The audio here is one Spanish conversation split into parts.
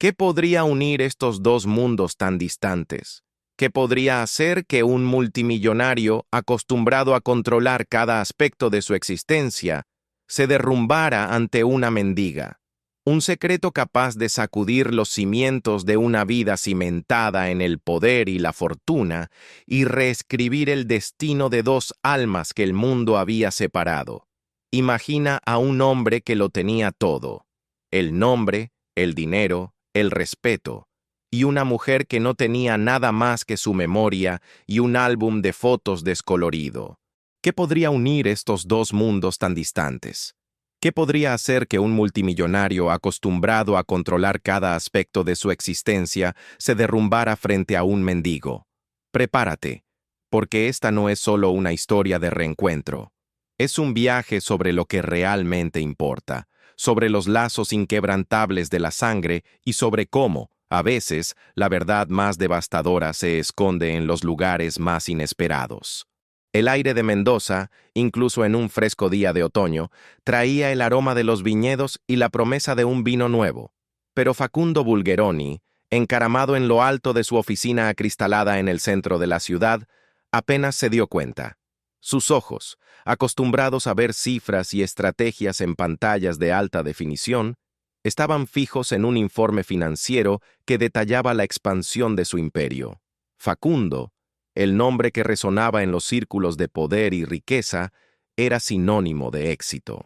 ¿Qué podría unir estos dos mundos tan distantes? ¿Qué podría hacer que un multimillonario, acostumbrado a controlar cada aspecto de su existencia, se derrumbara ante una mendiga? Un secreto capaz de sacudir los cimientos de una vida cimentada en el poder y la fortuna y reescribir el destino de dos almas que el mundo había separado. Imagina a un hombre que lo tenía todo: el nombre, el dinero, el respeto, y una mujer que no tenía nada más que su memoria y un álbum de fotos descolorido. ¿Qué podría unir estos dos mundos tan distantes? ¿Qué podría hacer que un multimillonario acostumbrado a controlar cada aspecto de su existencia se derrumbara frente a un mendigo? Prepárate, porque esta no es solo una historia de reencuentro. Es un viaje sobre lo que realmente importa, sobre los lazos inquebrantables de la sangre y sobre cómo, a veces, la verdad más devastadora se esconde en los lugares más inesperados. El aire de Mendoza, incluso en un fresco día de otoño, traía el aroma de los viñedos y la promesa de un vino nuevo. Pero Facundo Bulgeroni, encaramado en lo alto de su oficina acristalada en el centro de la ciudad, apenas se dio cuenta. Sus ojos, acostumbrados a ver cifras y estrategias en pantallas de alta definición, estaban fijos en un informe financiero que detallaba la expansión de su imperio. Facundo, el nombre que resonaba en los círculos de poder y riqueza, era sinónimo de éxito.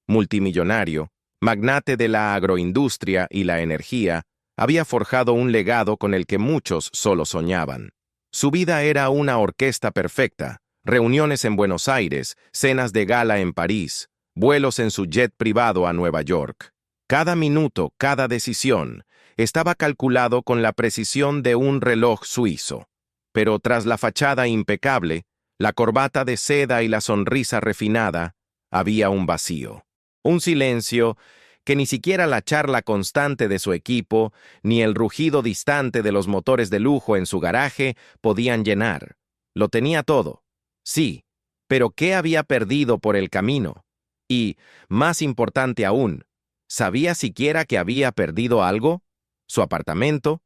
Multimillonario, magnate de la agroindustria y la energía, había forjado un legado con el que muchos solo soñaban. Su vida era una orquesta perfecta: reuniones en Buenos Aires, cenas de gala en París, vuelos en su jet privado a Nueva York. Cada minuto, cada decisión, estaba calculado con la precisión de un reloj suizo. Pero tras la fachada impecable, la corbata de seda y la sonrisa refinada, había un vacío. Un silencio que ni siquiera la charla constante de su equipo, ni el rugido distante de los motores de lujo en su garaje podían llenar. Lo tenía todo. Sí, pero ¿qué había perdido por el camino? Y, más importante aún, ¿sabía siquiera que había perdido algo? ¿Su apartamento?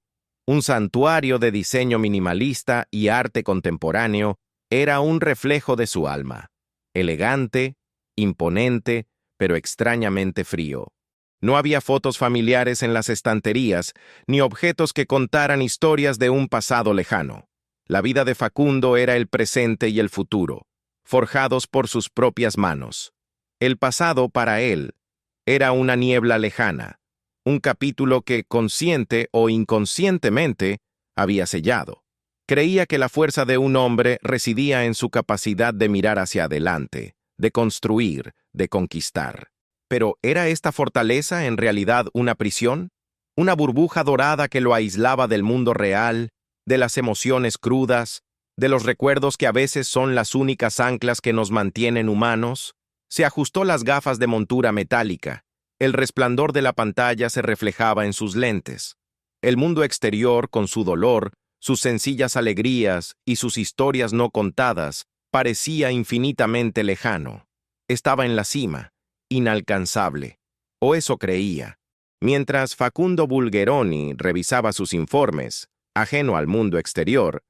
Un santuario de diseño minimalista y arte contemporáneo, era un reflejo de su alma. Elegante, imponente, pero extrañamente frío. No había fotos familiares en las estanterías, ni objetos que contaran historias de un pasado lejano. La vida de Facundo era el presente y el futuro, forjados por sus propias manos. El pasado, para él, era una niebla lejana, un capítulo que, consciente o inconscientemente, había sellado. Creía que la fuerza de un hombre residía en su capacidad de mirar hacia adelante, de construir, de conquistar. Pero ¿era esta fortaleza en realidad una prisión? ¿Una burbuja dorada que lo aislaba del mundo real, de las emociones crudas, de los recuerdos que a veces son las únicas anclas que nos mantienen humanos? Se ajustó las gafas de montura metálica. El resplandor de la pantalla se reflejaba en sus lentes. El mundo exterior, con su dolor, sus sencillas alegrías y sus historias no contadas, parecía infinitamente lejano. Estaba en la cima, inalcanzable, o eso creía. Mientras Facundo Bulgeroni revisaba sus informes, ajeno al mundo exterior,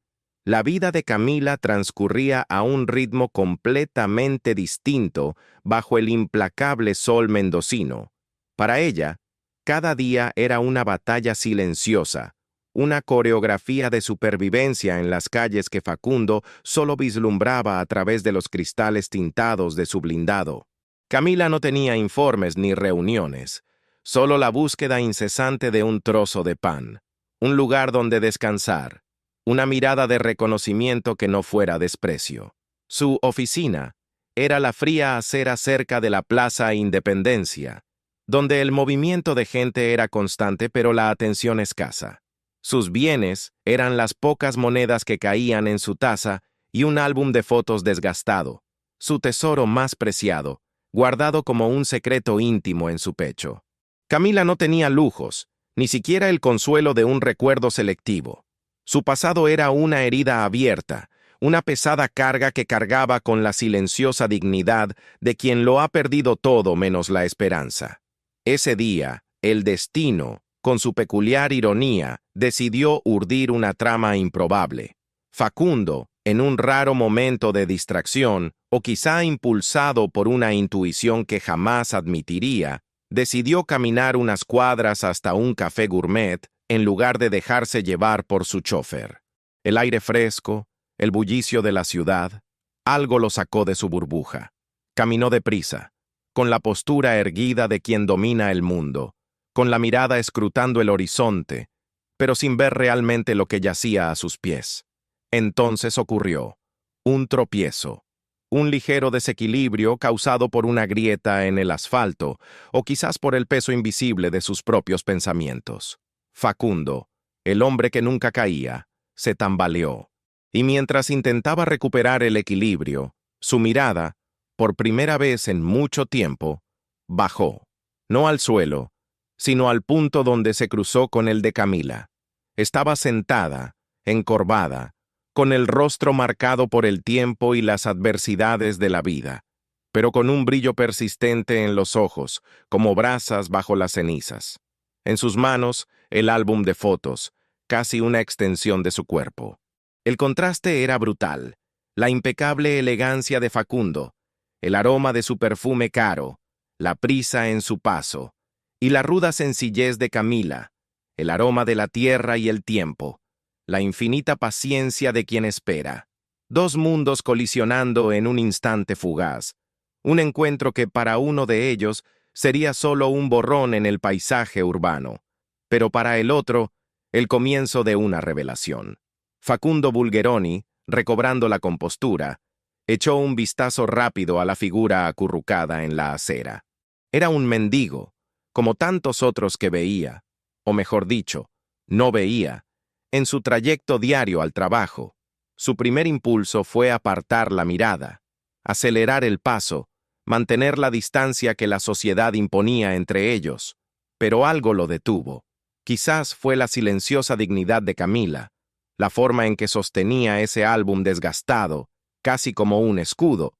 la vida de Camila transcurría a un ritmo completamente distinto bajo el implacable sol mendocino. Para ella, cada día era una batalla silenciosa, una coreografía de supervivencia en las calles que Facundo solo vislumbraba a través de los cristales tintados de su blindado. Camila no tenía informes ni reuniones, solo la búsqueda incesante de un trozo de pan, un lugar donde descansar, una mirada de reconocimiento que no fuera desprecio. Su oficina era la fría acera cerca de la Plaza Independencia, donde el movimiento de gente era constante pero la atención escasa. Sus bienes eran las pocas monedas que caían en su taza y un álbum de fotos desgastado, su tesoro más preciado, guardado como un secreto íntimo en su pecho. Camila no tenía lujos, ni siquiera el consuelo de un recuerdo selectivo. Su pasado era una herida abierta, una pesada carga que cargaba con la silenciosa dignidad de quien lo ha perdido todo menos la esperanza. Ese día, el destino, con su peculiar ironía, decidió urdir una trama improbable. Facundo, en un raro momento de distracción, o quizá impulsado por una intuición que jamás admitiría, decidió caminar unas cuadras hasta un café gourmet en lugar de dejarse llevar por su chofer. El aire fresco, el bullicio de la ciudad, algo lo sacó de su burbuja. Caminó deprisa, con la postura erguida de quien domina el mundo, con la mirada escrutando el horizonte, pero sin ver realmente lo que yacía a sus pies. Entonces ocurrió un tropiezo, un ligero desequilibrio causado por una grieta en el asfalto o quizás por el peso invisible de sus propios pensamientos. Facundo, el hombre que nunca caía, se tambaleó, y mientras intentaba recuperar el equilibrio, su mirada, por primera vez en mucho tiempo, bajó, no al suelo, sino al punto donde se cruzó con el de Camila. Estaba sentada, encorvada, con el rostro marcado por el tiempo y las adversidades de la vida, pero con un brillo persistente en los ojos, como brasas bajo las cenizas. En sus manos, el álbum de fotos, casi una extensión de su cuerpo. El contraste era brutal, la impecable elegancia de Facundo, el aroma de su perfume caro, la prisa en su paso, y la ruda sencillez de Camila, el aroma de la tierra y el tiempo, la infinita paciencia de quien espera. Dos mundos colisionando en un instante fugaz, un encuentro que para uno de ellos sería solo un borrón en el paisaje urbano, pero para el otro, el comienzo de una revelación. Facundo Bulgeroni, recobrando la compostura, echó un vistazo rápido a la figura acurrucada en la acera. Era un mendigo, como tantos otros que veía, o mejor dicho, no veía, en su trayecto diario al trabajo. Su primer impulso fue apartar la mirada, acelerar el paso, mantener la distancia que la sociedad imponía entre ellos, pero algo lo detuvo. Quizás fue la silenciosa dignidad de Camila, la forma en que sostenía ese álbum desgastado, casi como un escudo,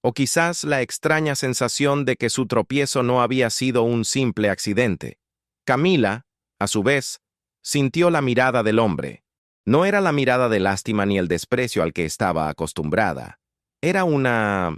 o quizás la extraña sensación de que su tropiezo no había sido un simple accidente. Camila, a su vez, sintió la mirada del hombre. No era la mirada de lástima ni el desprecio al que estaba acostumbrada. Era una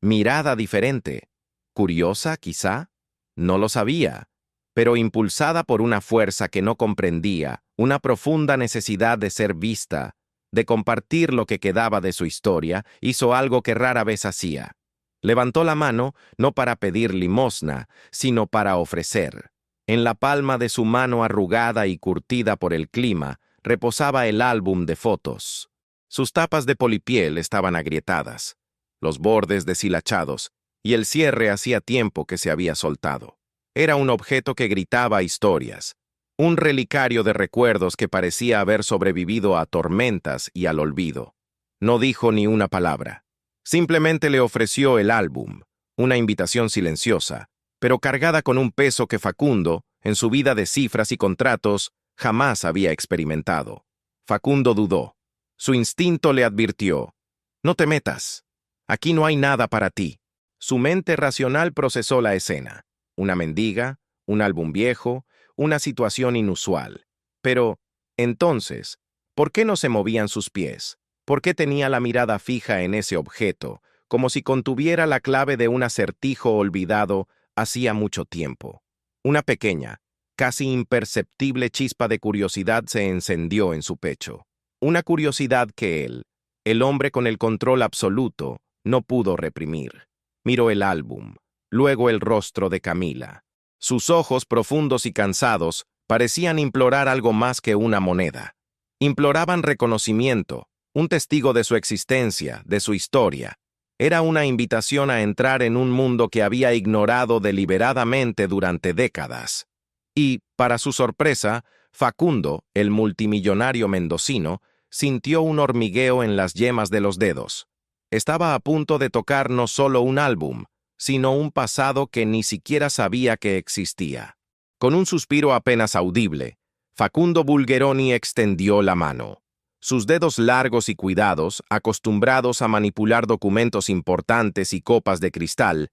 mirada diferente. Curiosa, quizá. No lo sabía, pero impulsada por una fuerza que no comprendía, una profunda necesidad de ser vista, de compartir lo que quedaba de su historia, hizo algo que rara vez hacía. Levantó la mano no para pedir limosna, sino para ofrecer. En la palma de su mano arrugada y curtida por el clima, reposaba el álbum de fotos. Sus tapas de polipiel estaban agrietadas, los bordes deshilachados, y el cierre hacía tiempo que se había soltado. Era un objeto que gritaba historias, un relicario de recuerdos que parecía haber sobrevivido a tormentas y al olvido. No dijo ni una palabra. Simplemente le ofreció el álbum, una invitación silenciosa, pero cargada con un peso que Facundo, en su vida de cifras y contratos, jamás había experimentado. Facundo dudó. Su instinto le advirtió: «No te metas. Aquí no hay nada para ti». Su mente racional procesó la escena. Una mendiga, un álbum viejo, una situación inusual. Pero, entonces, ¿por qué no se movían sus pies? ¿Por qué tenía la mirada fija en ese objeto, como si contuviera la clave de un acertijo olvidado hacía mucho tiempo? Una pequeña, casi imperceptible chispa de curiosidad se encendió en su pecho. Una curiosidad que él, el hombre con el control absoluto, no pudo reprimir. Miró el álbum, luego el rostro de Camila. Sus ojos profundos y cansados parecían implorar algo más que una moneda. Imploraban reconocimiento, un testigo de su existencia, de su historia. Era una invitación a entrar en un mundo que había ignorado deliberadamente durante décadas. Y, para su sorpresa, Facundo, el multimillonario mendocino, sintió un hormigueo en las yemas de los dedos. Estaba a punto de tocar no solo un álbum, sino un pasado que ni siquiera sabía que existía. Con un suspiro apenas audible, Facundo Bulgeroni extendió la mano. Sus dedos largos y cuidados, acostumbrados a manipular documentos importantes y copas de cristal,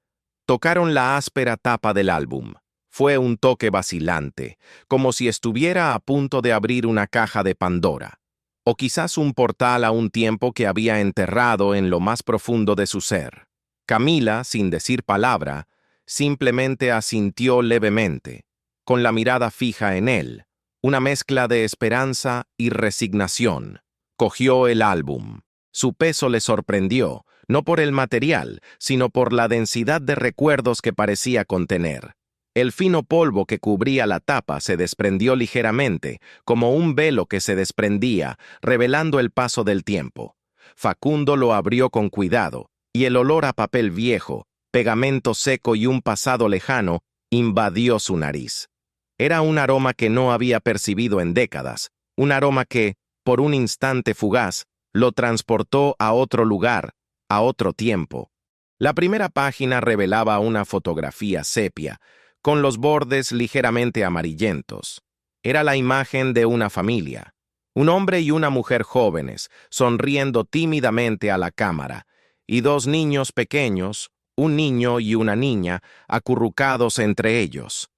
tocaron la áspera tapa del álbum. Fue un toque vacilante, como si estuviera a punto de abrir una caja de Pandora, o quizás un portal a un tiempo que había enterrado en lo más profundo de su ser. Camila, sin decir palabra, simplemente asintió levemente, con la mirada fija en él, una mezcla de esperanza y resignación. Cogió el álbum. Su peso le sorprendió, no por el material, sino por la densidad de recuerdos que parecía contener. El fino polvo que cubría la tapa se desprendió ligeramente, como un velo que se desprendía, revelando el paso del tiempo. Facundo lo abrió con cuidado, y el olor a papel viejo, pegamento seco y un pasado lejano invadió su nariz. Era un aroma que no había percibido en décadas, un aroma que, por un instante fugaz, lo transportó a otro lugar, a otro tiempo. La primera página revelaba una fotografía sepia, con los bordes ligeramente amarillentos. Era la imagen de una familia, un hombre y una mujer jóvenes, sonriendo tímidamente a la cámara, y dos niños pequeños, un niño y una niña, acurrucados entre ellos.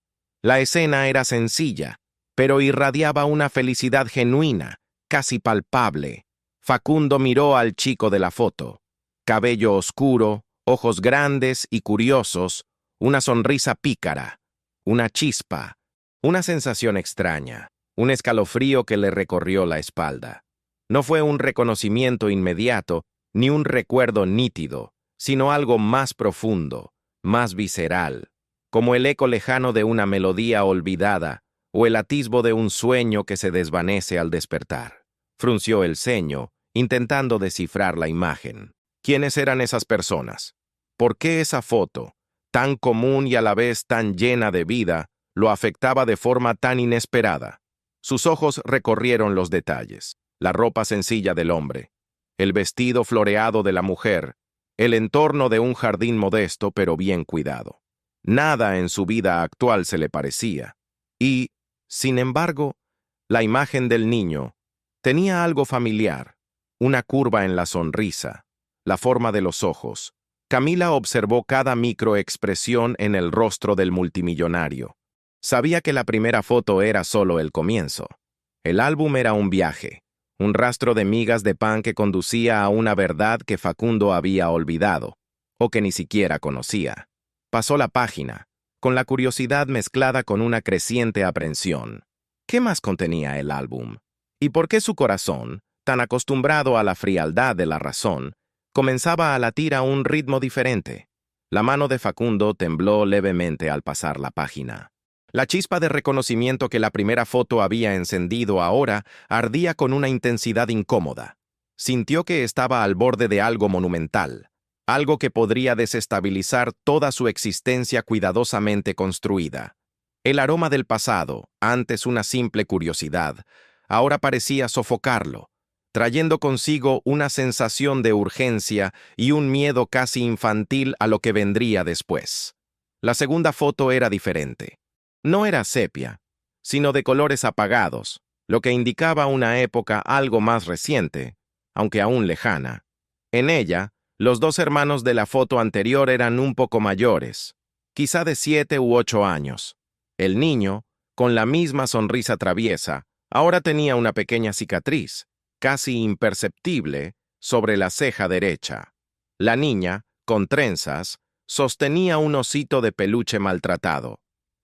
La escena era sencilla, pero irradiaba una felicidad genuina, casi palpable. Facundo miró al chico de la foto. Cabello oscuro, ojos grandes y curiosos, una sonrisa pícara, una chispa, una sensación extraña, un escalofrío que le recorrió la espalda. No fue un reconocimiento inmediato, ni un recuerdo nítido, sino algo más profundo, más visceral, como el eco lejano de una melodía olvidada o el atisbo de un sueño que se desvanece al despertar. Frunció el ceño, intentando descifrar la imagen. ¿Quiénes eran esas personas? ¿Por qué esa foto, tan común y a la vez tan llena de vida, lo afectaba de forma tan inesperada? Sus ojos recorrieron los detalles, la ropa sencilla del hombre, el vestido floreado de la mujer, el entorno de un jardín modesto pero bien cuidado. Nada en su vida actual se le parecía. Y, sin embargo, la imagen del niño tenía algo familiar, una curva en la sonrisa, la forma de los ojos. Camila observó cada microexpresión en el rostro del multimillonario. Sabía que la primera foto era solo el comienzo. El álbum era un viaje, un rastro de migas de pan que conducía a una verdad que Facundo había olvidado, o que ni siquiera conocía. Pasó la página, con la curiosidad mezclada con una creciente aprensión. ¿Qué más contenía el álbum? ¿Y por qué su corazón, tan acostumbrado a la frialdad de la razón, comenzaba a latir a un ritmo diferente? La mano de Facundo tembló levemente al pasar la página. La chispa de reconocimiento que la primera foto había encendido ahora ardía con una intensidad incómoda. Sintió que estaba al borde de algo monumental, algo que podría desestabilizar toda su existencia cuidadosamente construida. El aroma del pasado, antes una simple curiosidad, ahora parecía sofocarlo, trayendo consigo una sensación de urgencia y un miedo casi infantil a lo que vendría después. La segunda foto era diferente. No era sepia, sino de colores apagados, lo que indicaba una época algo más reciente, aunque aún lejana. En ella, los dos hermanos de la foto anterior eran un poco mayores, quizá de 7 u 8 años. El niño, con la misma sonrisa traviesa, ahora tenía una pequeña cicatriz, casi imperceptible, sobre la ceja derecha. La niña, con trenzas, sostenía un osito de peluche maltratado.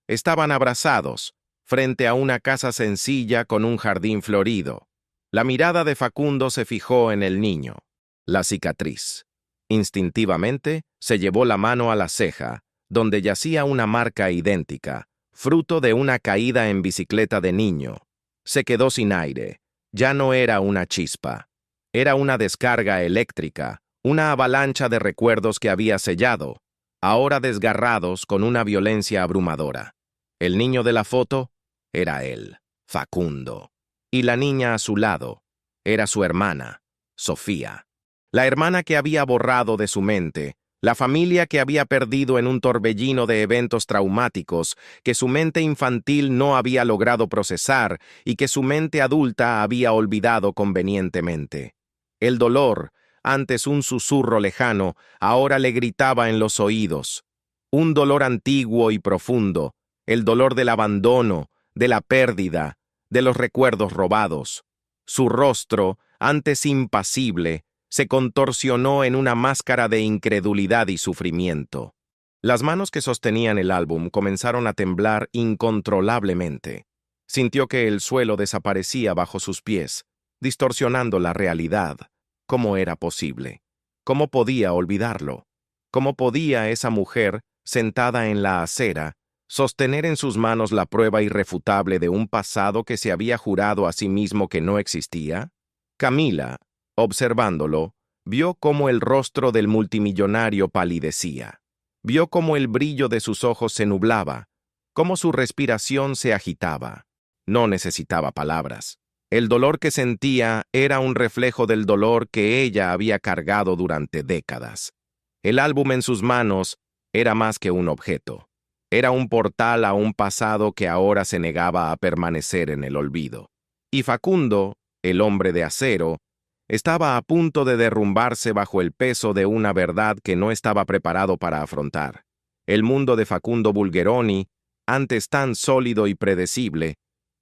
Estaban abrazados, frente a una casa sencilla con un jardín florido. La mirada de Facundo se fijó en el niño. La cicatriz. Instintivamente, se llevó la mano a la ceja, donde yacía una marca idéntica, fruto de una caída en bicicleta de niño. Se quedó sin aire. Ya no era una chispa. Era una descarga eléctrica, una avalancha de recuerdos que había sellado, ahora desgarrados con una violencia abrumadora. El niño de la foto era él, Facundo. Y la niña a su lado era su hermana, Sofía. La hermana que había borrado de su mente, la familia que había perdido en un torbellino de eventos traumáticos que su mente infantil no había logrado procesar y que su mente adulta había olvidado convenientemente. El dolor, antes un susurro lejano, ahora le gritaba en los oídos. Un dolor antiguo y profundo, el dolor del abandono, de la pérdida, de los recuerdos robados. Su rostro, antes impasible, se contorsionó en una máscara de incredulidad y sufrimiento. Las manos que sostenían el álbum comenzaron a temblar incontrolablemente. Sintió que el suelo desaparecía bajo sus pies, distorsionando la realidad. ¿Cómo era posible? ¿Cómo podía olvidarlo? ¿Cómo podía esa mujer, sentada en la acera, sostener en sus manos la prueba irrefutable de un pasado que se había jurado a sí mismo que no existía? Camila, observándolo, vio cómo el rostro del multimillonario palidecía. Vio cómo el brillo de sus ojos se nublaba, cómo su respiración se agitaba. No necesitaba palabras. El dolor que sentía era un reflejo del dolor que ella había cargado durante décadas. El álbum en sus manos era más que un objeto. Era un portal a un pasado que ahora se negaba a permanecer en el olvido. Y Facundo, el hombre de acero, estaba a punto de derrumbarse bajo el peso de una verdad que no estaba preparado para afrontar. El mundo de Facundo Bulgeroni, antes tan sólido y predecible,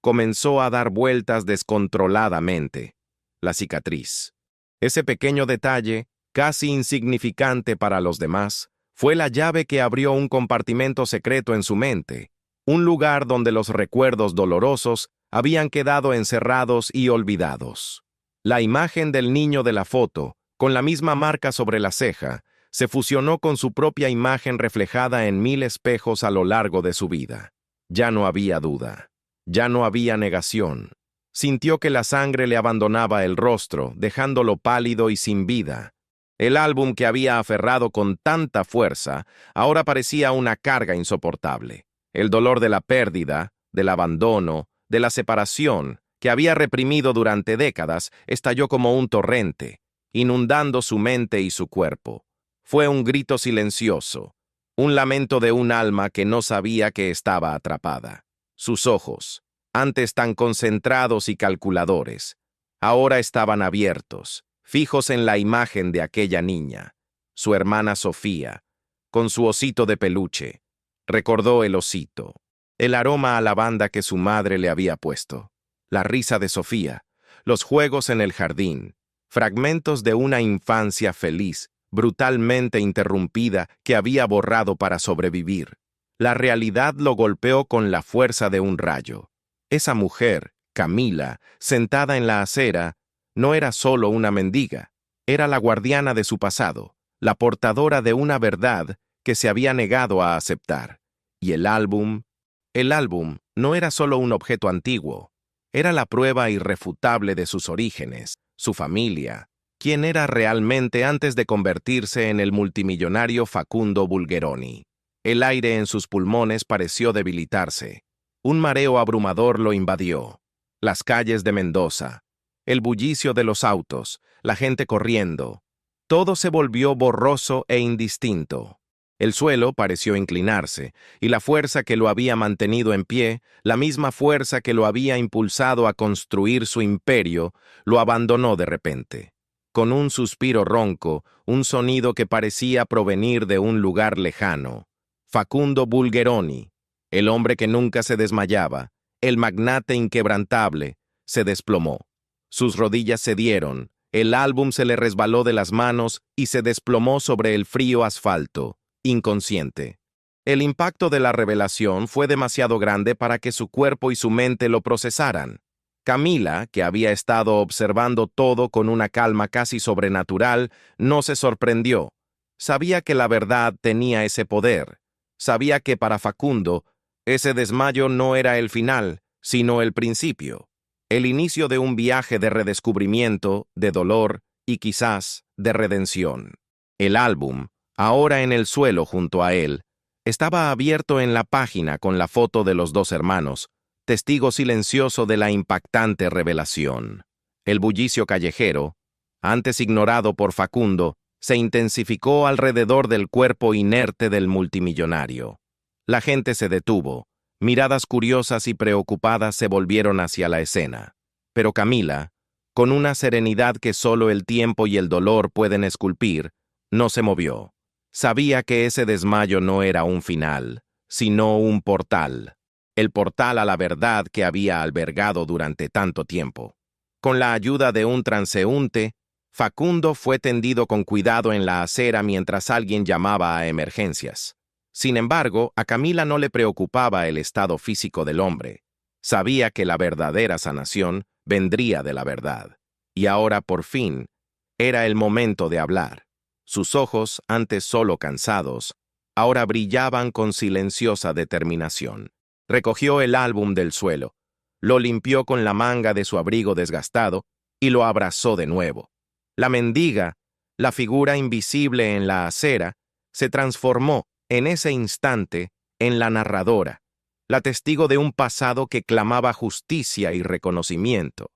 comenzó a dar vueltas descontroladamente. La cicatriz. Ese pequeño detalle, casi insignificante para los demás, fue la llave que abrió un compartimento secreto en su mente, un lugar donde los recuerdos dolorosos habían quedado encerrados y olvidados. La imagen del niño de la foto, con la misma marca sobre la ceja, se fusionó con su propia imagen reflejada en 1000 espejos a lo largo de su vida. Ya no había duda. Ya no había negación. Sintió que la sangre le abandonaba el rostro, dejándolo pálido y sin vida. El álbum que había aferrado con tanta fuerza ahora parecía una carga insoportable. El dolor de la pérdida, del abandono, de la separación, que había reprimido durante décadas, estalló como un torrente, inundando su mente y su cuerpo. Fue un grito silencioso, un lamento de un alma que no sabía que estaba atrapada. Sus ojos, antes tan concentrados y calculadores, ahora estaban abiertos, fijos en la imagen de aquella niña, su hermana Sofía, con su osito de peluche. Recordó el osito, el aroma a lavanda que su madre le había puesto, la risa de Sofía, los juegos en el jardín, fragmentos de una infancia feliz, brutalmente interrumpida que había borrado para sobrevivir. La realidad lo golpeó con la fuerza de un rayo. Esa mujer, Camila, sentada en la acera, no era solo una mendiga, era la guardiana de su pasado, la portadora de una verdad que se había negado a aceptar. Y el álbum no era solo un objeto antiguo, era la prueba irrefutable de sus orígenes, su familia, quién era realmente antes de convertirse en el multimillonario Facundo Bulgeroni. El aire en sus pulmones pareció debilitarse. Un mareo abrumador lo invadió. Las calles de Mendoza, el bullicio de los autos, la gente corriendo. Todo se volvió borroso e indistinto. El suelo pareció inclinarse, y la fuerza que lo había mantenido en pie, la misma fuerza que lo había impulsado a construir su imperio, lo abandonó de repente. Con un suspiro ronco, un sonido que parecía provenir de un lugar lejano. Facundo Bulgeroni, el hombre que nunca se desmayaba, el magnate inquebrantable, se desplomó. Sus rodillas cedieron, el álbum se le resbaló de las manos y se desplomó sobre el frío asfalto, inconsciente. El impacto de la revelación fue demasiado grande para que su cuerpo y su mente lo procesaran. Camila, que había estado observando todo con una calma casi sobrenatural, no se sorprendió. Sabía que la verdad tenía ese poder. Sabía que para Facundo, ese desmayo no era el final, sino el principio. El inicio de un viaje de redescubrimiento, de dolor y quizás de redención. El álbum, ahora en el suelo junto a él, estaba abierto en la página con la foto de los dos hermanos, testigo silencioso de la impactante revelación. El bullicio callejero, antes ignorado por Facundo, se intensificó alrededor del cuerpo inerte del multimillonario. La gente se detuvo. Miradas curiosas y preocupadas se volvieron hacia la escena. Pero Camila, con una serenidad que solo el tiempo y el dolor pueden esculpir, no se movió. Sabía que ese desmayo no era un final, sino un portal. El portal a la verdad que había albergado durante tanto tiempo. Con la ayuda de un transeúnte, Facundo fue tendido con cuidado en la acera mientras alguien llamaba a emergencias. Sin embargo, a Camila no le preocupaba el estado físico del hombre. Sabía que la verdadera sanación vendría de la verdad. Y ahora, por fin, era el momento de hablar. Sus ojos, antes solo cansados, ahora brillaban con silenciosa determinación. Recogió el álbum del suelo, lo limpió con la manga de su abrigo desgastado y lo abrazó de nuevo. La mendiga, la figura invisible en la acera, se transformó, en ese instante, en la narradora, la testigo de un pasado que clamaba justicia y reconocimiento.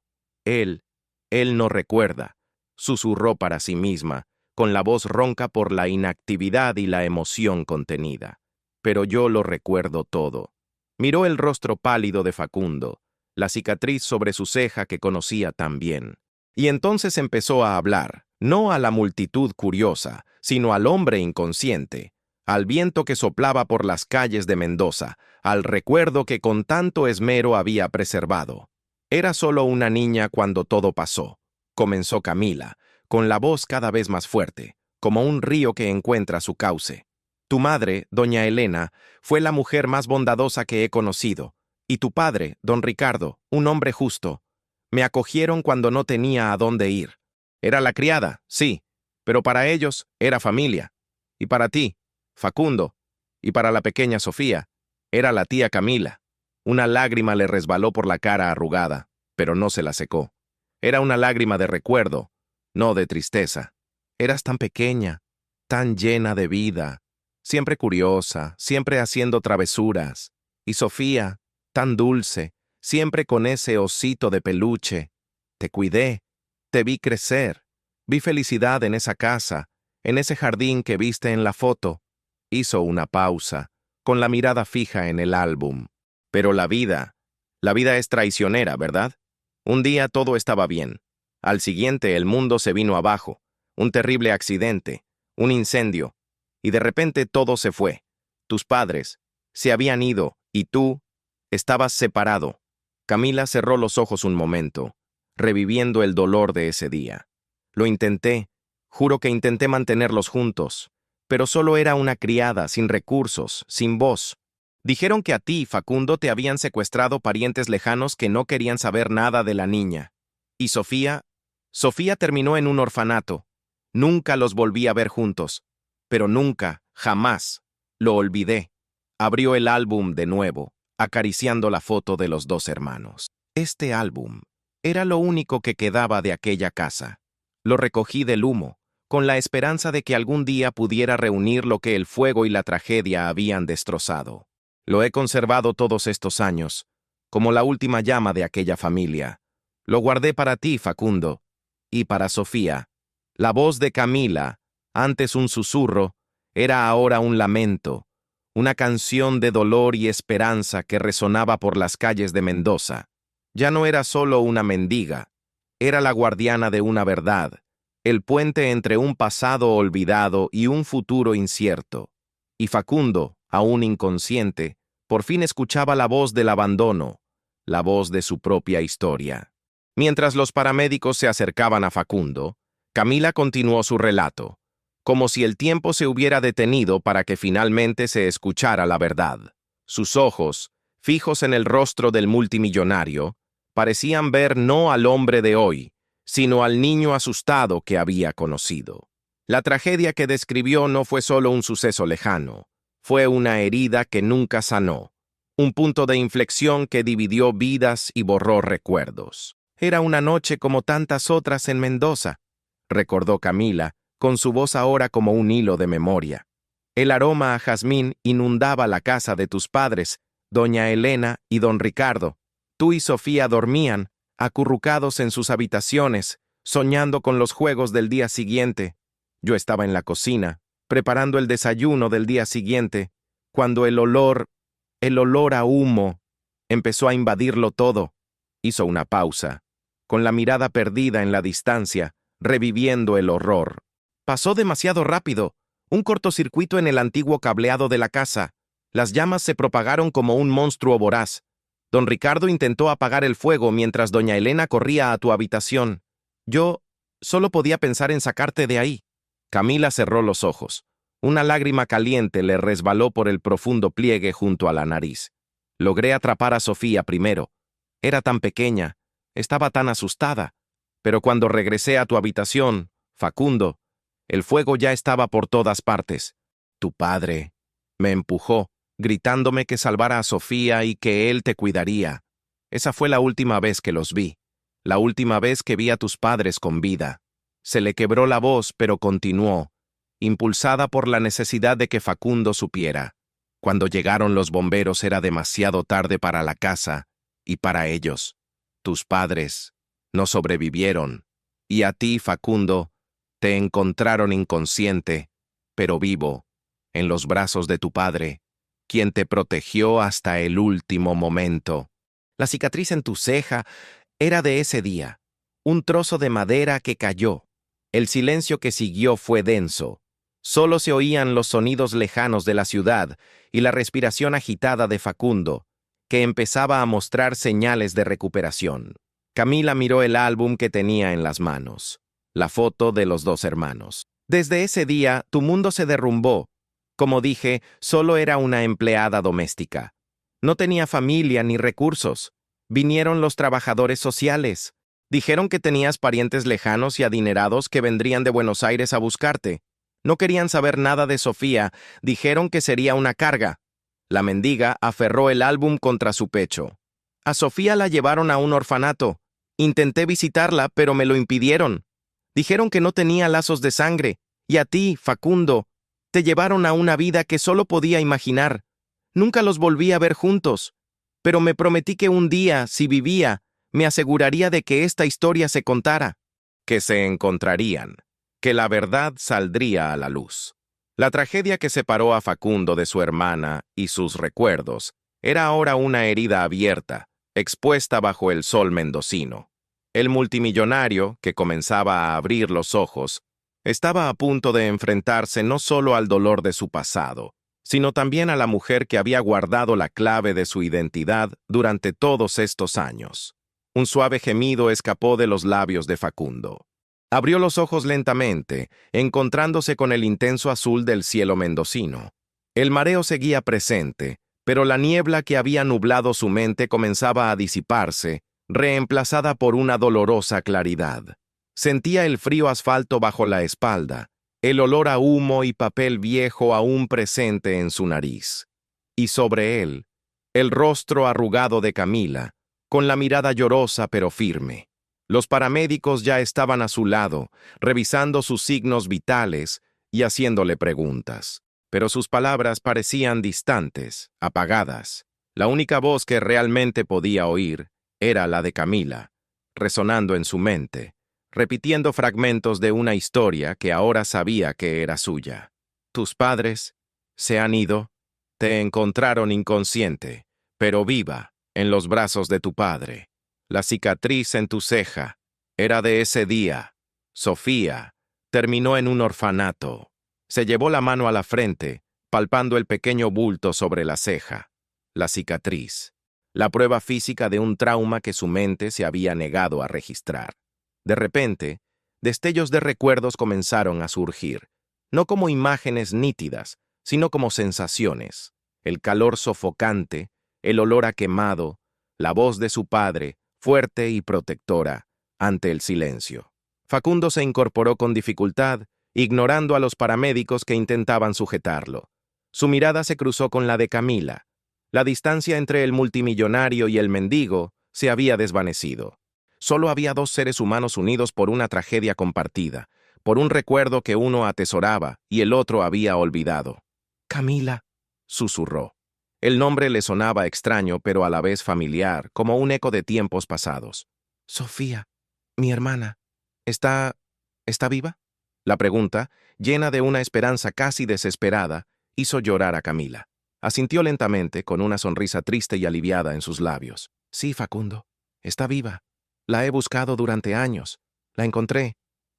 Él no recuerda, susurró para sí misma, con la voz ronca por la inactividad y la emoción contenida. Pero yo lo recuerdo todo. Miró el rostro pálido de Facundo, la cicatriz sobre su ceja que conocía tan bien. Y entonces empezó a hablar, no a la multitud curiosa, sino al hombre inconsciente, al viento que soplaba por las calles de Mendoza, al recuerdo que con tanto esmero había preservado. Era solo una niña cuando todo pasó, comenzó Camila, con la voz cada vez más fuerte, como un río que encuentra su cauce. Tu madre, doña Elena, fue la mujer más bondadosa que he conocido, y tu padre, don Ricardo, un hombre justo. Me acogieron cuando no tenía a dónde ir. Era la criada, sí, pero para ellos era familia. Y para ti, Facundo, y para la pequeña Sofía, era la tía Camila. Una lágrima le resbaló por la cara arrugada, pero no se la secó. Era una lágrima de recuerdo, no de tristeza. Eras tan pequeña, tan llena de vida, siempre curiosa, siempre haciendo travesuras. Y Sofía, tan dulce, siempre con ese osito de peluche. Te cuidé, te vi crecer, vi felicidad en esa casa, en ese jardín que viste en la foto. Hizo una pausa, con la mirada fija en el álbum. Pero la vida es traicionera, ¿verdad? Un día todo estaba bien. Al siguiente el mundo se vino abajo. Un terrible accidente, un incendio. Y de repente todo se fue. Tus padres se habían ido y tú estabas separado. Camila cerró los ojos un momento, reviviendo el dolor de ese día. Lo intenté, juro que intenté mantenerlos juntos, pero solo era una criada, sin recursos, sin voz. Dijeron que a ti, Facundo, te habían secuestrado parientes lejanos que no querían saber nada de la niña. Y Sofía terminó en un orfanato. Nunca los volví a ver juntos, pero nunca, jamás, lo olvidé. Abrió el álbum de nuevo, acariciando la foto de los dos hermanos. Este álbum era lo único que quedaba de aquella casa. Lo recogí del humo, con la esperanza de que algún día pudiera reunir lo que el fuego y la tragedia habían destrozado. Lo he conservado todos estos años, como la última llama de aquella familia. Lo guardé para ti, Facundo, y para Sofía. La voz de Camila, antes un susurro, era ahora un lamento, una canción de dolor y esperanza que resonaba por las calles de Mendoza. Ya no era solo una mendiga, era la guardiana de una verdad, el puente entre un pasado olvidado y un futuro incierto. Y Facundo, aún inconsciente, por fin escuchaba la voz del abandono, la voz de su propia historia. Mientras los paramédicos se acercaban a Facundo, Camila continuó su relato, como si el tiempo se hubiera detenido para que finalmente se escuchara la verdad. Sus ojos, fijos en el rostro del multimillonario, parecían ver no al hombre de hoy, sino al niño asustado que había conocido. La tragedia que describió no fue solo un suceso lejano, fue una herida que nunca sanó, un punto de inflexión que dividió vidas y borró recuerdos. Era una noche como tantas otras en Mendoza, recordó Camila, con su voz ahora como un hilo de memoria. El aroma a jazmín inundaba la casa de tus padres, doña Elena y don Ricardo. Tú y Sofía dormían, acurrucados en sus habitaciones, soñando con los juegos del día siguiente. Yo estaba en la cocina, preparando el desayuno del día siguiente, cuando el olor a humo, empezó a invadirlo todo. Hizo una pausa, con la mirada perdida en la distancia, reviviendo el horror. Pasó demasiado rápido, un cortocircuito en el antiguo cableado de la casa. Las llamas se propagaron como un monstruo voraz. Don Ricardo intentó apagar el fuego mientras doña Elena corría a tu habitación. Yo solo podía pensar en sacarte de ahí. Camila cerró los ojos. Una lágrima caliente le resbaló por el profundo pliegue junto a la nariz. Logré atrapar a Sofía primero. Era tan pequeña, estaba tan asustada. Pero cuando regresé a tu habitación, Facundo, el fuego ya estaba por todas partes. Tu padre me empujó, gritándome que salvara a Sofía y que él te cuidaría. Esa fue la última vez que los vi. La última vez que vi a tus padres con vida. Se le quebró la voz, pero continuó, impulsada por la necesidad de que Facundo supiera. Cuando llegaron los bomberos era demasiado tarde para la casa y para ellos. Tus padres no sobrevivieron. Y a ti, Facundo, te encontraron inconsciente, pero vivo, en los brazos de tu padre, quien te protegió hasta el último momento. La cicatriz en tu ceja era de ese día, un trozo de madera que cayó. El silencio que siguió fue denso. Solo se oían los sonidos lejanos de la ciudad y la respiración agitada de Facundo, que empezaba a mostrar señales de recuperación. Camila miró el álbum que tenía en las manos, la foto de los dos hermanos. Desde ese día, tu mundo se derrumbó. Como dije, solo era una empleada doméstica. No tenía familia ni recursos. Vinieron los trabajadores sociales. Dijeron que tenías parientes lejanos y adinerados que vendrían de Buenos Aires a buscarte. No querían saber nada de Sofía, dijeron que sería una carga. La mendiga aferró el álbum contra su pecho. A Sofía la llevaron a un orfanato. Intenté visitarla, pero me lo impidieron. Dijeron que no tenía lazos de sangre. Y a ti, Facundo, te llevaron a una vida que solo podía imaginar. Nunca los volví a ver juntos. Pero me prometí que un día, si vivía, me aseguraría de que esta historia se contara. Que se encontrarían. Que la verdad saldría a la luz. La tragedia que separó a Facundo de su hermana y sus recuerdos era ahora una herida abierta, expuesta bajo el sol mendocino. El multimillonario, que comenzaba a abrir los ojos, estaba a punto de enfrentarse no solo al dolor de su pasado, sino también a la mujer que había guardado la clave de su identidad durante todos estos años. Un suave gemido escapó de los labios de Facundo. Abrió los ojos lentamente, encontrándose con el intenso azul del cielo mendocino. El mareo seguía presente, pero la niebla que había nublado su mente comenzaba a disiparse, reemplazada por una dolorosa claridad. Sentía el frío asfalto bajo la espalda, el olor a humo y papel viejo aún presente en su nariz. Y sobre él, el rostro arrugado de Camila, con la mirada llorosa pero firme. Los paramédicos ya estaban a su lado, revisando sus signos vitales y haciéndole preguntas. Pero sus palabras parecían distantes, apagadas. La única voz que realmente podía oír era la de Camila, resonando en su mente, repitiendo fragmentos de una historia que ahora sabía que era suya. Tus padres se han ido, te encontraron inconsciente, pero viva, en los brazos de tu padre. La cicatriz en tu ceja era de ese día. Sofía terminó en un orfanato. Se llevó la mano a la frente, palpando el pequeño bulto sobre la ceja. La cicatriz. La prueba física de un trauma que su mente se había negado a registrar. De repente, destellos de recuerdos comenzaron a surgir, no como imágenes nítidas, sino como sensaciones. El calor sofocante, el olor a quemado, la voz de su padre, fuerte y protectora, ante el silencio. Facundo se incorporó con dificultad, ignorando a los paramédicos que intentaban sujetarlo. Su mirada se cruzó con la de Camila. La distancia entre el multimillonario y el mendigo se había desvanecido. Solo había dos seres humanos unidos por una tragedia compartida, por un recuerdo que uno atesoraba y el otro había olvidado. «Camila», susurró. El nombre le sonaba extraño, pero a la vez familiar, como un eco de tiempos pasados. «Sofía, mi hermana, ¿está viva?» La pregunta, llena de una esperanza casi desesperada, hizo llorar a Camila. Asintió lentamente, con una sonrisa triste y aliviada en sus labios. «Sí, Facundo, está viva. La he buscado durante años. La encontré.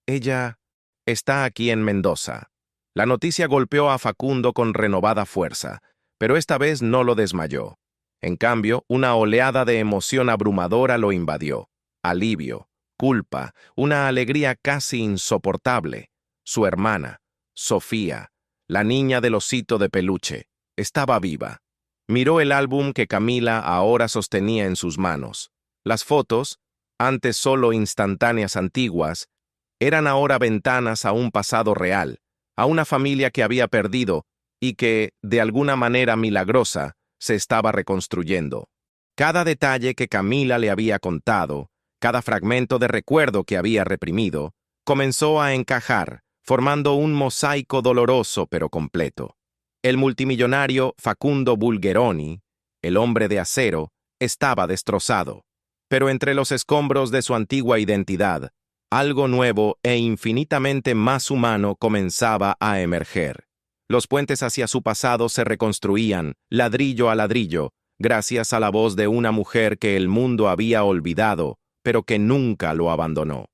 Ella está aquí en Mendoza». La noticia golpeó a Facundo con renovada fuerza. pero esta vez no lo desmayó. En cambio, una oleada de emoción abrumadora lo invadió. Alivio, culpa, una alegría casi insoportable. Su hermana, Sofía, la niña del osito de peluche, estaba viva. Miró el álbum que Camila ahora sostenía en sus manos. Las fotos, antes solo instantáneas antiguas, eran ahora ventanas a un pasado real, a una familia que había perdido y que, de alguna manera milagrosa, se estaba reconstruyendo. Cada detalle que Camila le había contado, cada fragmento de recuerdo que había reprimido, comenzó a encajar, formando un mosaico doloroso pero completo. El multimillonario Facundo Bulgeroni, el hombre de acero, estaba destrozado, pero entre los escombros de su antigua identidad, algo nuevo e infinitamente más humano comenzaba a emerger. Los puentes hacia su pasado se reconstruían, ladrillo a ladrillo, gracias a la voz de una mujer que el mundo había olvidado, pero que nunca lo abandonó.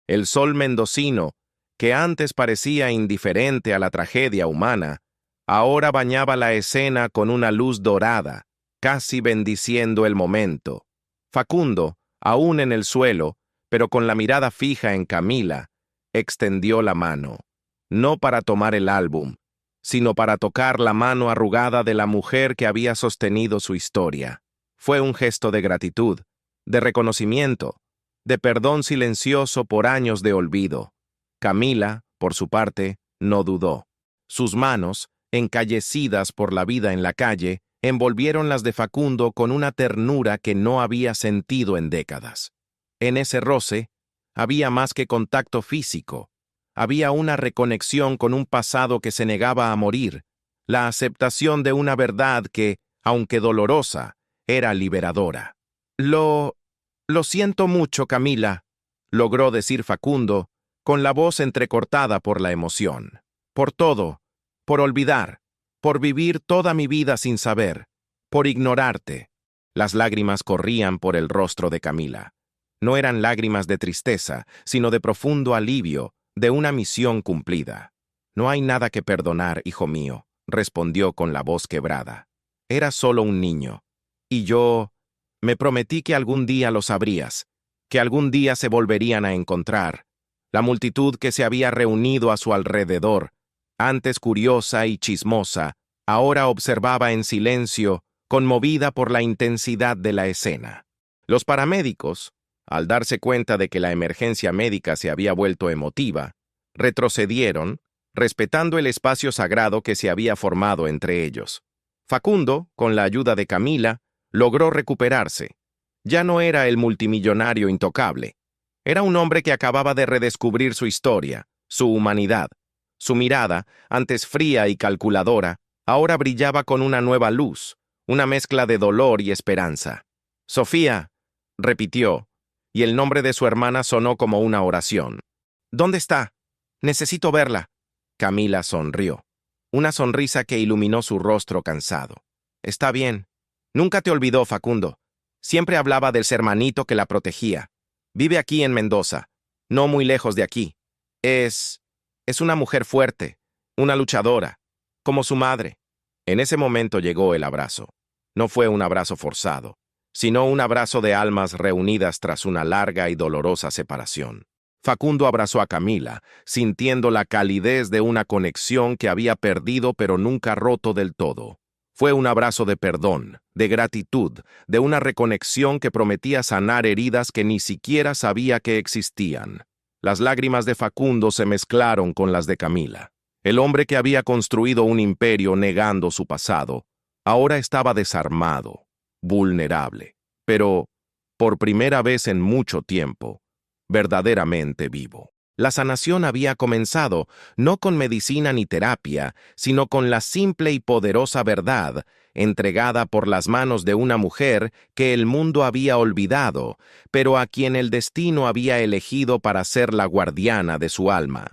El sol mendocino, que antes parecía indiferente a la tragedia humana, ahora bañaba la escena con una luz dorada, casi bendiciendo el momento. Facundo, aún en el suelo, pero con la mirada fija en Camila, extendió la mano, no para tomar el álbum, sino para tocar la mano arrugada de la mujer que había sostenido su historia. Fue un gesto de gratitud, de reconocimiento, de perdón silencioso por años de olvido. Camila, por su parte, no dudó. Sus manos, encallecidas por la vida en la calle, envolvieron las de Facundo con una ternura que no había sentido en décadas. En ese roce, había más que contacto físico. Había una reconexión con un pasado que se negaba a morir, la aceptación de una verdad que, aunque dolorosa, era liberadora. Lo siento mucho, Camila, logró decir Facundo, con la voz entrecortada por la emoción. Por todo, por olvidar, por vivir toda mi vida sin saber, por ignorarte. Las lágrimas corrían por el rostro de Camila. No eran lágrimas de tristeza, sino de profundo alivio, de una misión cumplida. No hay nada que perdonar, hijo mío, respondió con la voz quebrada. Era solo un niño. Y yo me prometí que algún día lo sabrías, que algún día se volverían a encontrar. La multitud que se había reunido a su alrededor, antes curiosa y chismosa, ahora observaba en silencio, conmovida por la intensidad de la escena. Los paramédicos, al darse cuenta de que la emergencia médica se había vuelto emotiva, retrocedieron, respetando el espacio sagrado que se había formado entre ellos. Facundo, con la ayuda de Camila, logró recuperarse. Ya no era el multimillonario intocable. Era un hombre que acababa de redescubrir su historia, su humanidad. Su mirada, antes fría y calculadora, ahora brillaba con una nueva luz, una mezcla de dolor y esperanza. Sofía, repitió, y el nombre de su hermana sonó como una oración. ¿Dónde está? Necesito verla. Camila sonrió, una sonrisa que iluminó su rostro cansado. Está bien. Nunca te olvidó, Facundo. Siempre hablaba del hermanito que la protegía. Vive aquí en Mendoza, no muy lejos de aquí. Es una mujer fuerte, una luchadora, como su madre. En ese momento llegó el abrazo. No fue un abrazo forzado, sino un abrazo de almas reunidas tras una larga y dolorosa separación. Facundo abrazó a Camila, sintiendo la calidez de una conexión que había perdido pero nunca roto del todo. Fue un abrazo de perdón, de gratitud, de una reconexión que prometía sanar heridas que ni siquiera sabía que existían. Las lágrimas de Facundo se mezclaron con las de Camila. El hombre que había construido un imperio negando su pasado, ahora estaba desarmado, vulnerable, pero, por primera vez en mucho tiempo, verdaderamente vivo. La sanación había comenzado, no con medicina ni terapia, sino con la simple y poderosa verdad, entregada por las manos de una mujer que el mundo había olvidado, pero a quien el destino había elegido para ser la guardiana de su alma.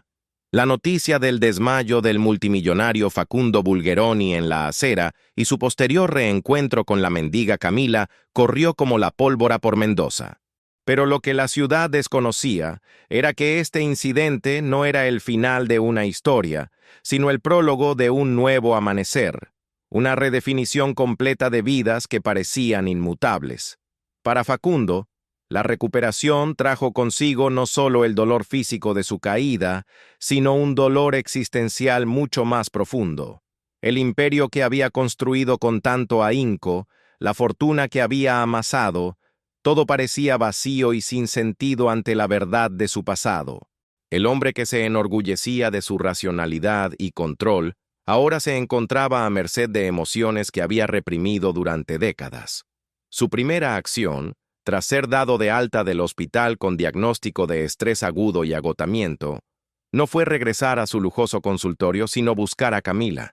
La noticia del desmayo del multimillonario Facundo Bulgeroni en la acera y su posterior reencuentro con la mendiga Camila corrió como la pólvora por Mendoza. Pero lo que la ciudad desconocía era que este incidente no era el final de una historia, sino el prólogo de un nuevo amanecer, una redefinición completa de vidas que parecían inmutables. Para Facundo, la recuperación trajo consigo no solo el dolor físico de su caída, sino un dolor existencial mucho más profundo. El imperio que había construido con tanto ahínco, la fortuna que había amasado, todo parecía vacío y sin sentido ante la verdad de su pasado. El hombre que se enorgullecía de su racionalidad y control, ahora se encontraba a merced de emociones que había reprimido durante décadas. Su primera acción, tras ser dado de alta del hospital con diagnóstico de estrés agudo y agotamiento, no fue regresar a su lujoso consultorio, sino buscar a Camila.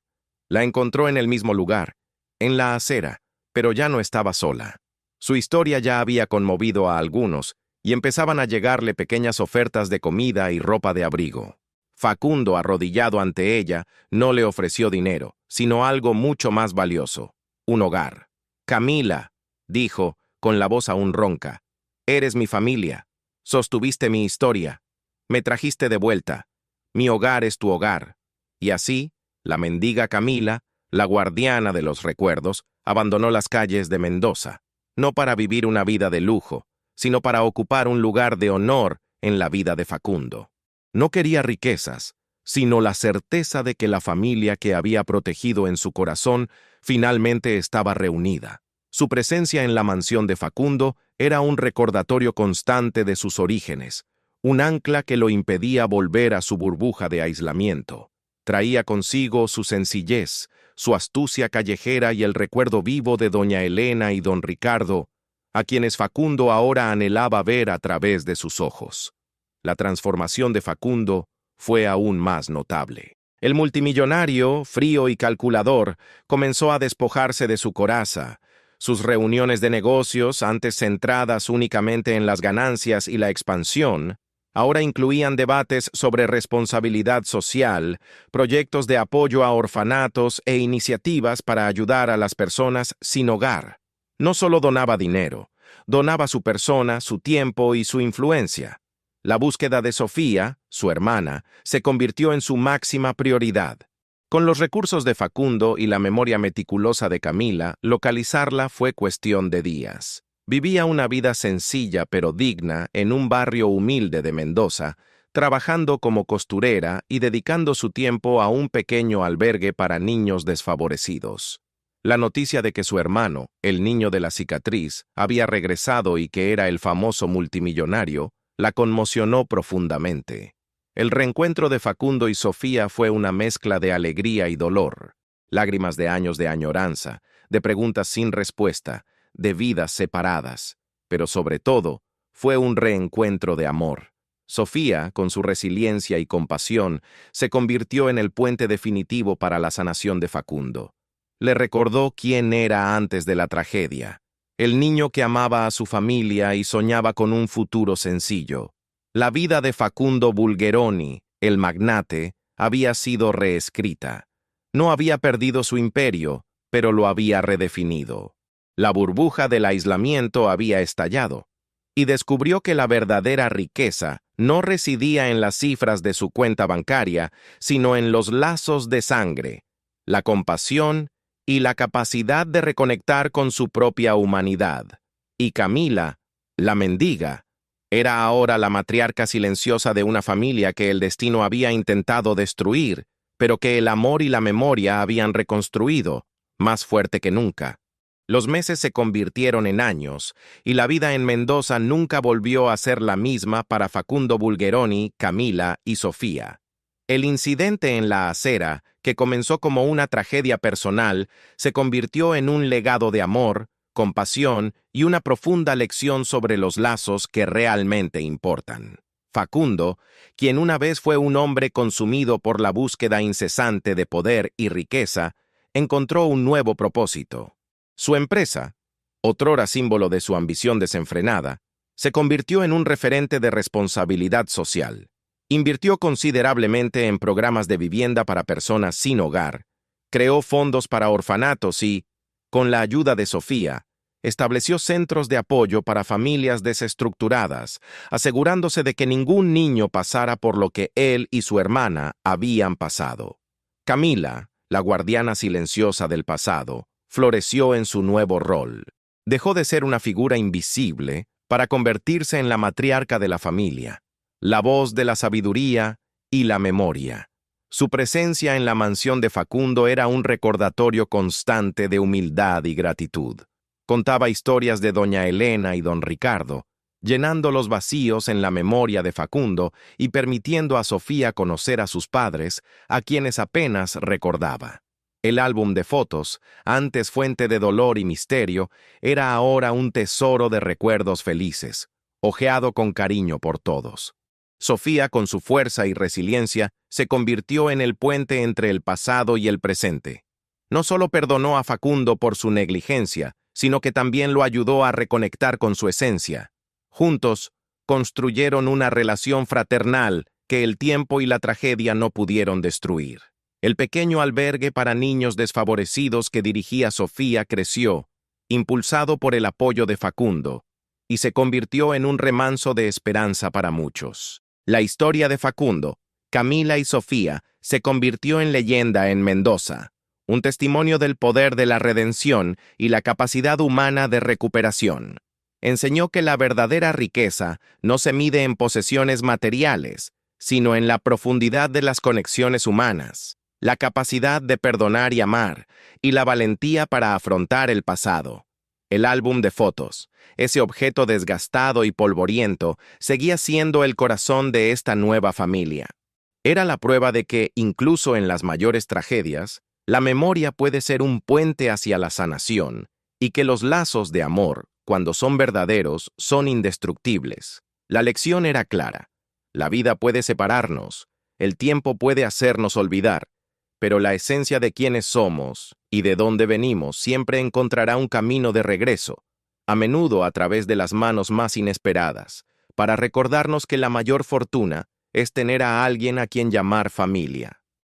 La encontró en el mismo lugar, en la acera, pero ya no estaba sola. Su historia ya había conmovido a algunos, y empezaban a llegarle pequeñas ofertas de comida y ropa de abrigo. Facundo, arrodillado ante ella, no le ofreció dinero, sino algo mucho más valioso: un hogar. «Camila», dijo, con la voz aún ronca, «eres mi familia, sostuviste mi historia, me trajiste de vuelta, mi hogar es tu hogar». Y así, la mendiga Camila, la guardiana de los recuerdos, abandonó las calles de Mendoza, no para vivir una vida de lujo, sino para ocupar un lugar de honor en la vida de Facundo. No quería riquezas, sino la certeza de que la familia que había protegido en su corazón finalmente estaba reunida. Su presencia en la mansión de Facundo era un recordatorio constante de sus orígenes, un ancla que lo impedía volver a su burbuja de aislamiento. Traía consigo su sencillez, su astucia callejera y el recuerdo vivo de doña Elena y don Ricardo, a quienes Facundo ahora anhelaba ver a través de sus ojos. La transformación de Facundo fue aún más notable. El multimillonario, frío y calculador, comenzó a despojarse de su coraza. Sus reuniones de negocios, antes centradas únicamente en las ganancias y la expansión, ahora incluían debates sobre responsabilidad social, proyectos de apoyo a orfanatos e iniciativas para ayudar a las personas sin hogar. No solo donaba dinero, donaba su persona, su tiempo y su influencia. La búsqueda de Sofía, su hermana, se convirtió en su máxima prioridad. Con los recursos de Facundo y la memoria meticulosa de Camila, localizarla fue cuestión de días. Vivía una vida sencilla pero digna en un barrio humilde de Mendoza, trabajando como costurera y dedicando su tiempo a un pequeño albergue para niños desfavorecidos. La noticia de que su hermano, el niño de la cicatriz, había regresado y que era el famoso multimillonario, la conmocionó profundamente. El reencuentro de Facundo y Sofía fue una mezcla de alegría y dolor, lágrimas de años de añoranza, de preguntas sin respuesta, de vidas separadas, pero sobre todo, fue un reencuentro de amor. Sofía, con su resiliencia y compasión, se convirtió en el puente definitivo para la sanación de Facundo. Le recordó quién era antes de la tragedia, el niño que amaba a su familia y soñaba con un futuro sencillo. La vida de Facundo Bulgeroni, el magnate, había sido reescrita. No había perdido su imperio, pero lo había redefinido. La burbuja del aislamiento había estallado, y descubrió que la verdadera riqueza no residía en las cifras de su cuenta bancaria, sino en los lazos de sangre, la compasión y la capacidad de reconectar con su propia humanidad. Y Camila, la mendiga, era ahora la matriarca silenciosa de una familia que el destino había intentado destruir, pero que el amor y la memoria habían reconstruido, más fuerte que nunca. Los meses se convirtieron en años, y la vida en Mendoza nunca volvió a ser la misma para Facundo Bulgeroni, Camila y Sofía. El incidente en la acera, que comenzó como una tragedia personal, se convirtió en un legado de amor, compasión y una profunda lección sobre los lazos que realmente importan. Facundo, quien una vez fue un hombre consumido por la búsqueda incesante de poder y riqueza, encontró un nuevo propósito. Su empresa, otrora símbolo de su ambición desenfrenada, se convirtió en un referente de responsabilidad social. Invirtió considerablemente en programas de vivienda para personas sin hogar, creó fondos para orfanatos y, con la ayuda de Sofía, estableció centros de apoyo para familias desestructuradas, asegurándose de que ningún niño pasara por lo que él y su hermana habían pasado. Camila, la guardiana silenciosa del pasado, floreció en su nuevo rol. Dejó de ser una figura invisible para convertirse en la matriarca de la familia, la voz de la sabiduría y la memoria. Su presencia en la mansión de Facundo era un recordatorio constante de humildad y gratitud. Contaba historias de doña Elena y don Ricardo, llenando los vacíos en la memoria de Facundo y permitiendo a Sofía conocer a sus padres, a quienes apenas recordaba. El álbum de fotos, antes fuente de dolor y misterio, era ahora un tesoro de recuerdos felices, hojeado con cariño por todos. Sofía, con su fuerza y resiliencia, se convirtió en el puente entre el pasado y el presente. No solo perdonó a Facundo por su negligencia, sino que también lo ayudó a reconectar con su esencia. Juntos, construyeron una relación fraternal que el tiempo y la tragedia no pudieron destruir. El pequeño albergue para niños desfavorecidos que dirigía Sofía creció, impulsado por el apoyo de Facundo, y se convirtió en un remanso de esperanza para muchos. La historia de Facundo, Camila y Sofía se convirtió en leyenda en Mendoza, un testimonio del poder de la redención y la capacidad humana de recuperación. Enseñó que la verdadera riqueza no se mide en posesiones materiales, sino en la profundidad de las conexiones humanas, la capacidad de perdonar y amar, y la valentía para afrontar el pasado. El álbum de fotos, ese objeto desgastado y polvoriento, seguía siendo el corazón de esta nueva familia. Era la prueba de que, incluso en las mayores tragedias, la memoria puede ser un puente hacia la sanación, y que los lazos de amor, cuando son verdaderos, son indestructibles. La lección era clara. La vida puede separarnos, el tiempo puede hacernos olvidar, pero la esencia de quiénes somos y de dónde venimos siempre encontrará un camino de regreso, a menudo a través de las manos más inesperadas, para recordarnos que la mayor fortuna es tener a alguien a quien llamar familia.